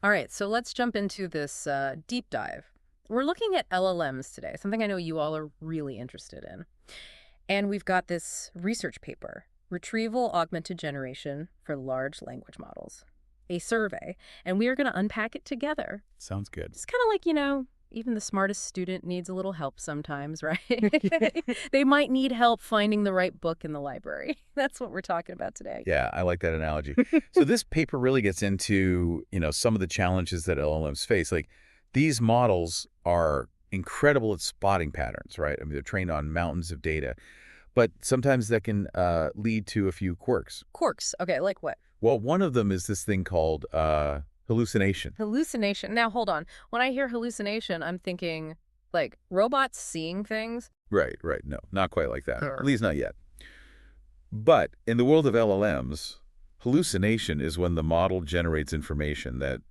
All right, so let's jump into this deep dive. We're looking at LLMs today, something I know you all are really interested in. And we've got this research paper, Retrieval Augmented Generation for Large Language Models, a survey, and we are going to unpack it together. Sounds good. It's kind of like, even the smartest student needs a little help sometimes, right? They might need help finding the right book in the library. That's what we're talking about today. Yeah, I like that analogy. So this paper really gets into, some of the challenges that LLMs face. Like these models are incredible at spotting patterns, right? I mean, they're trained on mountains of data, but sometimes that can lead to a few quirks. Quirks. Okay, like what? Well, one of them is this thing called hallucination. Hallucination. Now, hold on. When I hear hallucination, I'm thinking like robots seeing things. Right, right. No, not quite like that. Sure. At least not yet. But in the world of LLMs, hallucination is when the model generates information that,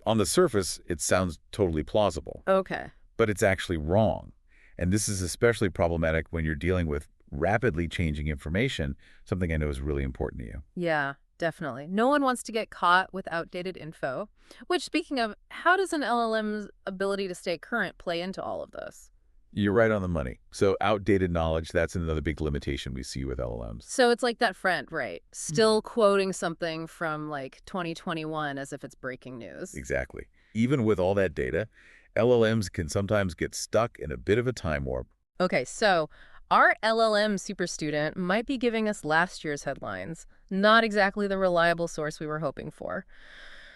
on the surface, it sounds totally plausible, Okay. but it's actually wrong. And this is especially problematic when you're dealing with rapidly changing information, something I know is really important to you. Yeah, definitely. No one wants to get caught with outdated info. Which, speaking of, how does an LLM's ability to stay current play into all of this? You're right on the money. So outdated knowledge, that's another big limitation we see with LLMs. So it's like that friend, right? Still quoting something from like 2021 as if it's breaking news. Exactly. Even with all that data, LLMs can sometimes get stuck in a bit of a time warp. Okay, so our LLM super student might be giving us last year's headlines, not exactly the reliable source we were hoping for.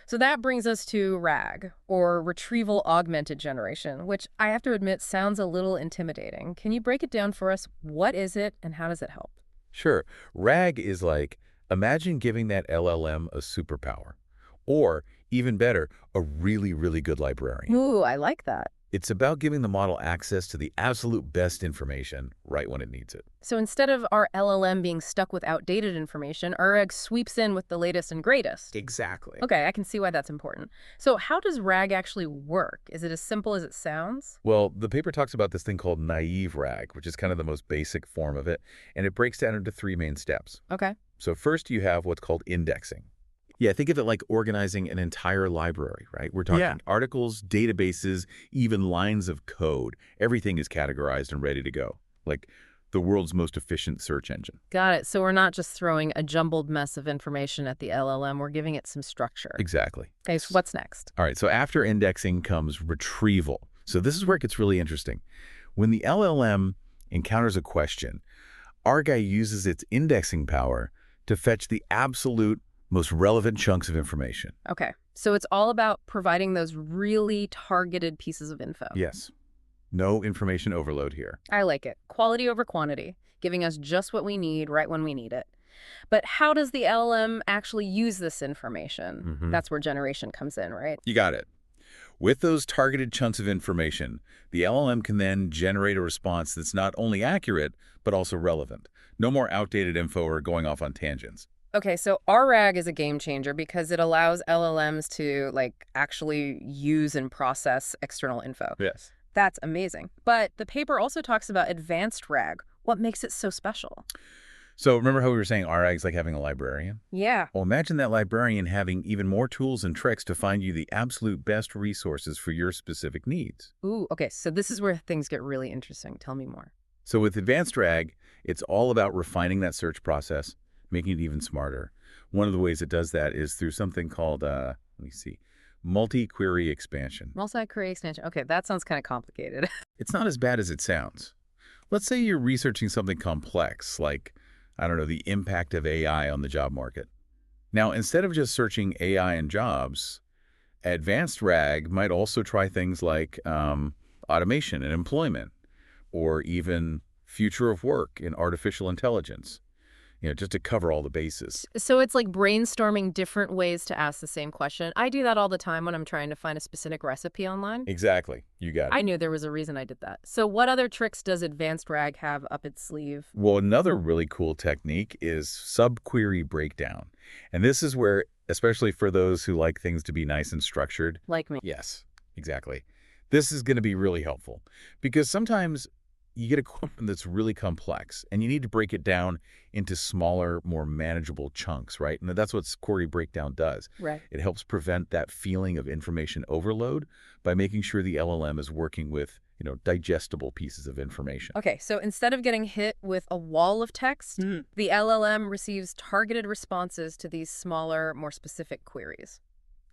So that brings us to RAG, or Retrieval Augmented Generation, which I have to admit sounds a little intimidating. Can you break it down for us? What is it and how does it help? Sure, RAG is like, imagine giving that LLM a superpower. Or, even better, a really, really good librarian. Ooh, I like that. It's about giving the model access to the absolute best information right when it needs it. So instead of our LLM being stuck with outdated information, our RAG sweeps in with the latest and greatest. Exactly. Okay, I can see why that's important. So how does RAG actually work? Is it as simple as it sounds? Well, the paper talks about this thing called naive RAG, which is kind of the most basic form of it, and it breaks down into three main steps. Okay. So first you have what's called indexing. Yeah, think of it like organizing an entire library, right? We're talking articles, databases, even lines of code. Everything is categorized and ready to go, like the world's most efficient search engine. Got it. So we're not just throwing a jumbled mess of information at the LLM, we're giving it some structure. Exactly. Okay, so what's next? All right, so after indexing comes retrieval. So this is where it gets really interesting. When the LLM encounters a question, our guy uses its indexing power to fetch the absolute most relevant chunks of information. Okay, so it's all about providing those really targeted pieces of info. Yes. No information overload here. I like it. Quality over quantity, giving us just what we need right when we need it. But how does the LLM actually use this information? That's where generation comes in, right? You got it. With those targeted chunks of information, the LLM can then generate a response that's not only accurate, but also relevant. No more outdated info or going off on tangents. Okay, so RAG is a game changer because it allows LLMs to actually use and process external info. Yes. That's amazing. But the paper also talks about advanced RAG. What makes it so special? So remember how we were saying RAG is like having a librarian? Yeah. Well, imagine that librarian having even more tools and tricks to find you the absolute best resources for your specific needs. Ooh, okay, so this is where things get really interesting. Tell me more. So with advanced RAG, it's all about refining that search process, making it even smarter. One of the ways it does that is through something called, multi-query expansion. Multi-query extension. Okay, that sounds kind of complicated. It's not as bad as it sounds. Let's say you're researching something complex, like, I don't know, the impact of AI on the job market. Now, instead of just searching AI and jobs, advanced RAG might also try things like automation and employment, or even future of work in artificial intelligence, just to cover all the bases. So it's like brainstorming different ways to ask the same question. I do that all the time when I'm trying to find a specific recipe online. Exactly. You got it. I knew there was a reason I did that. So what other tricks does advanced RAG have up its sleeve? Well, another really cool technique is subquery breakdown. And this is where, especially for those who like things to be nice and structured. Like me. Yes, exactly. This is going to be really helpful because sometimes you get equipment that's really complex, and you need to break it down into smaller, more manageable chunks, right? And that's what query breakdown does. Right. It helps prevent that feeling of information overload by making sure the LLM is working with, digestible pieces of information. Okay, so instead of getting hit with a wall of text, the LLM receives targeted responses to these smaller, more specific queries.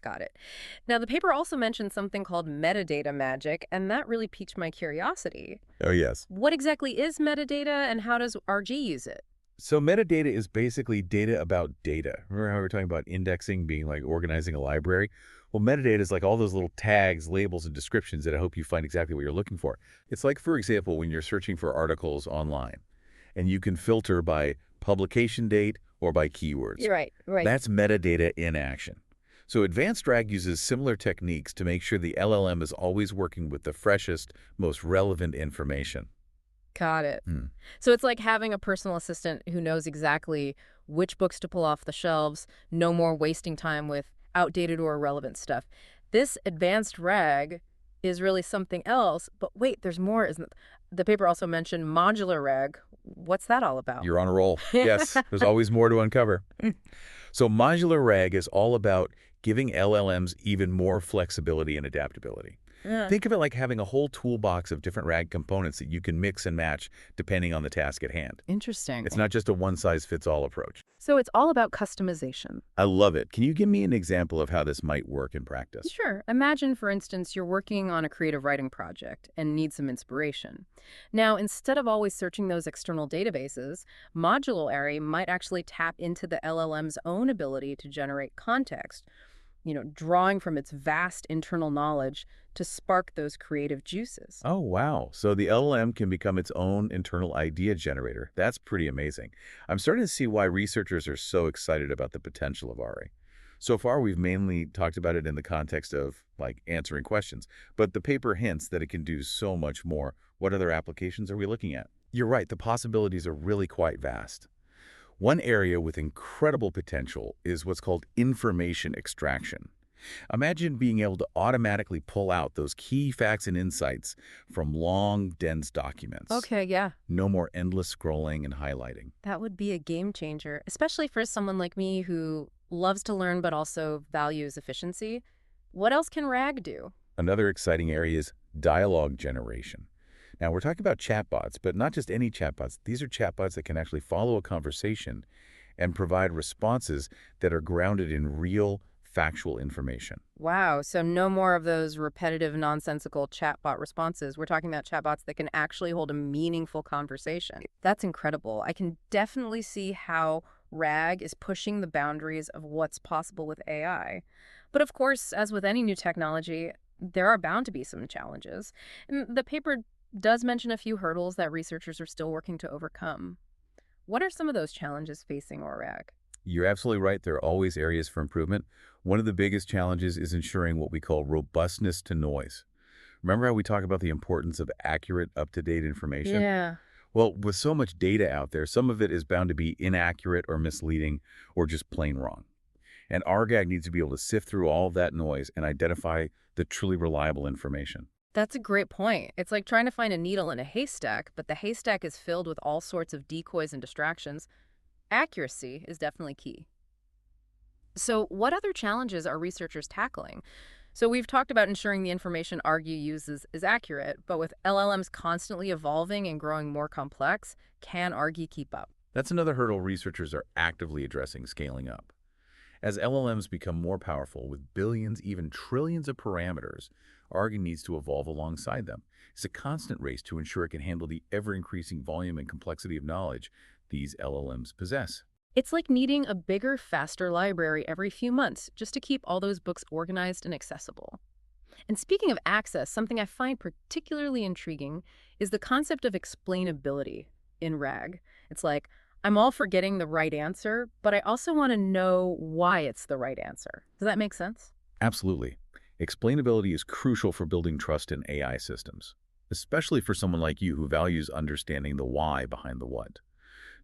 Got it. Now, the paper also mentioned something called metadata magic, and that really piqued my curiosity. Oh, yes. What exactly is metadata, and how does RG use it? So metadata is basically data about data. Remember how we were talking about indexing being like organizing a library? Well, metadata is like all those little tags, labels, and descriptions that I hope you find exactly what you're looking for. It's like, for example, when you're searching for articles online, and you can filter by publication date or by keywords. You're right, right. That's metadata in action. So advanced RAG uses similar techniques to make sure the LLM is always working with the freshest, most relevant information. Got it. Hmm. So it's like having a personal assistant who knows exactly which books to pull off the shelves, no more wasting time with outdated or irrelevant stuff. This advanced RAG is really something else, but wait, there's more, isn't it? The paper also mentioned modular RAG. What's that all about? You're on a roll. Yes, there's always more to uncover. So modular RAG is all about giving LLMs even more flexibility and adaptability. Think of it like having a whole toolbox of different RAG components that you can mix and match depending on the task at hand. Interesting. It's not just a one-size-fits-all approach. So it's all about customization. I love it. Can you give me an example of how this might work in practice? Sure. Imagine, for instance, you're working on a creative writing project and need some inspiration. Now, instead of always searching those external databases, Modulary might actually tap into the LLM's own ability to generate context, drawing from its vast internal knowledge to spark those creative juices. Oh, wow. So the LLM can become its own internal idea generator. That's pretty amazing. I'm starting to see why researchers are so excited about the potential of RA. So far, we've mainly talked about it in the context of, like, answering questions, but the paper hints that it can do so much more. What other applications are we looking at? You're right, the possibilities are really quite vast. One area with incredible potential is what's called information extraction. Imagine being able to automatically pull out those key facts and insights from long, dense documents. Okay, yeah. No more endless scrolling and highlighting. That would be a game changer, especially for someone like me who loves to learn but also values efficiency. What else can RAG do? Another exciting area is dialogue generation. Now, we're talking about chatbots, but not just any chatbots. These are chatbots that can actually follow a conversation and provide responses that are grounded in real, factual information. Wow, so no more of those repetitive, nonsensical chatbot responses. We're talking about chatbots that can actually hold a meaningful conversation. That's incredible. I can definitely see how RAG is pushing the boundaries of what's possible with AI. But of course, as with any new technology, there are bound to be some challenges. And the paper does mention a few hurdles that researchers are still working to overcome. What are some of those challenges facing RAG? You're absolutely right. There are always areas for improvement. One of the biggest challenges is ensuring what we call robustness to noise. Remember how we talk about the importance of accurate, up-to-date information? Yeah. Well, with so much data out there, some of it is bound to be inaccurate or misleading or just plain wrong. And RGAG needs to be able to sift through all of that noise and identify the truly reliable information. That's a great point. It's like trying to find a needle in a haystack, but the haystack is filled with all sorts of decoys and distractions. Accuracy is definitely key. So what other challenges are researchers tackling? So we've talked about ensuring the information Argue uses is accurate, but with LLMs constantly evolving and growing more complex, can Argue keep up? That's another hurdle researchers are actively addressing scaling up. As LLMs become more powerful with billions, even trillions of parameters, Argue needs to evolve alongside them. It's a constant race to ensure it can handle the ever-increasing volume and complexity of knowledge these LLMs possess. It's like needing a bigger, faster library every few months just to keep all those books organized and accessible. And speaking of access, something I find particularly intriguing is the concept of explainability in RAG. It's like, I'm all for getting the right answer, but I also want to know why it's the right answer. Does that make sense? Absolutely. Explainability is crucial for building trust in AI systems, especially for someone like you who values understanding the why behind the what.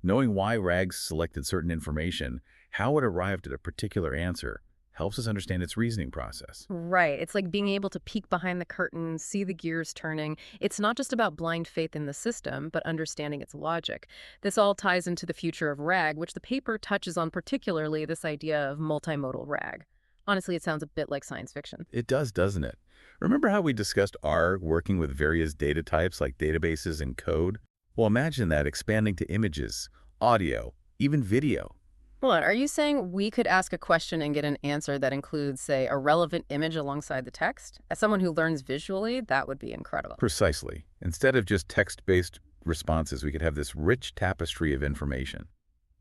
Knowing why RAG selected certain information, how it arrived at a particular answer, helps us understand its reasoning process. Right. It's like being able to peek behind the curtain, see the gears turning. It's not just about blind faith in the system, but understanding its logic. This all ties into the future of RAG, which the paper touches on, particularly this idea of multimodal RAG. Honestly, it sounds a bit like science fiction. It does, doesn't it? Remember how we discussed R working with various data types like databases and code? Well, imagine that expanding to images, audio, even video. Hold on, are you saying we could ask a question and get an answer that includes, say, a relevant image alongside the text? As someone who learns visually, that would be incredible. Precisely. Instead of just text-based responses, we could have this rich tapestry of information.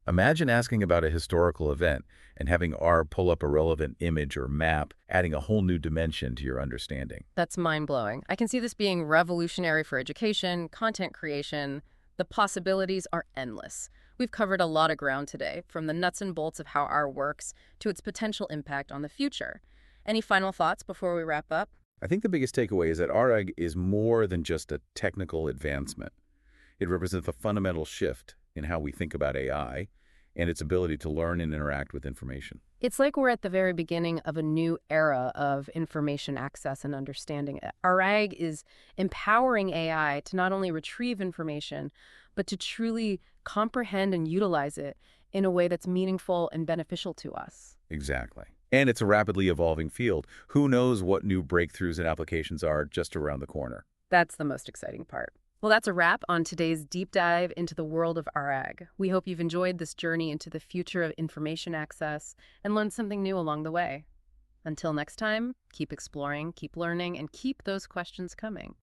Imagine asking about a historical event and having R pull up a relevant image or map, adding a whole new dimension to your understanding. That's mind-blowing. I can see this being revolutionary for education, content creation. The possibilities are endless. We've covered a lot of ground today, from the nuts and bolts of how R works to its potential impact on the future. Any final thoughts before we wrap up? I think the biggest takeaway is that RAG is more than just a technical advancement. It represents a fundamental shift in how we think about AI and its ability to learn and interact with information. It's like we're at the very beginning of a new era of information access and understanding. RAG is empowering AI to not only retrieve information, but to truly comprehend and utilize it in a way that's meaningful and beneficial to us. Exactly. And it's a rapidly evolving field. Who knows what new breakthroughs and applications are just around the corner? That's the most exciting part. Well, that's a wrap on today's deep dive into the world of RAG. We hope you've enjoyed this journey into the future of information access and learned something new along the way. Until next time, keep exploring, keep learning, and keep those questions coming.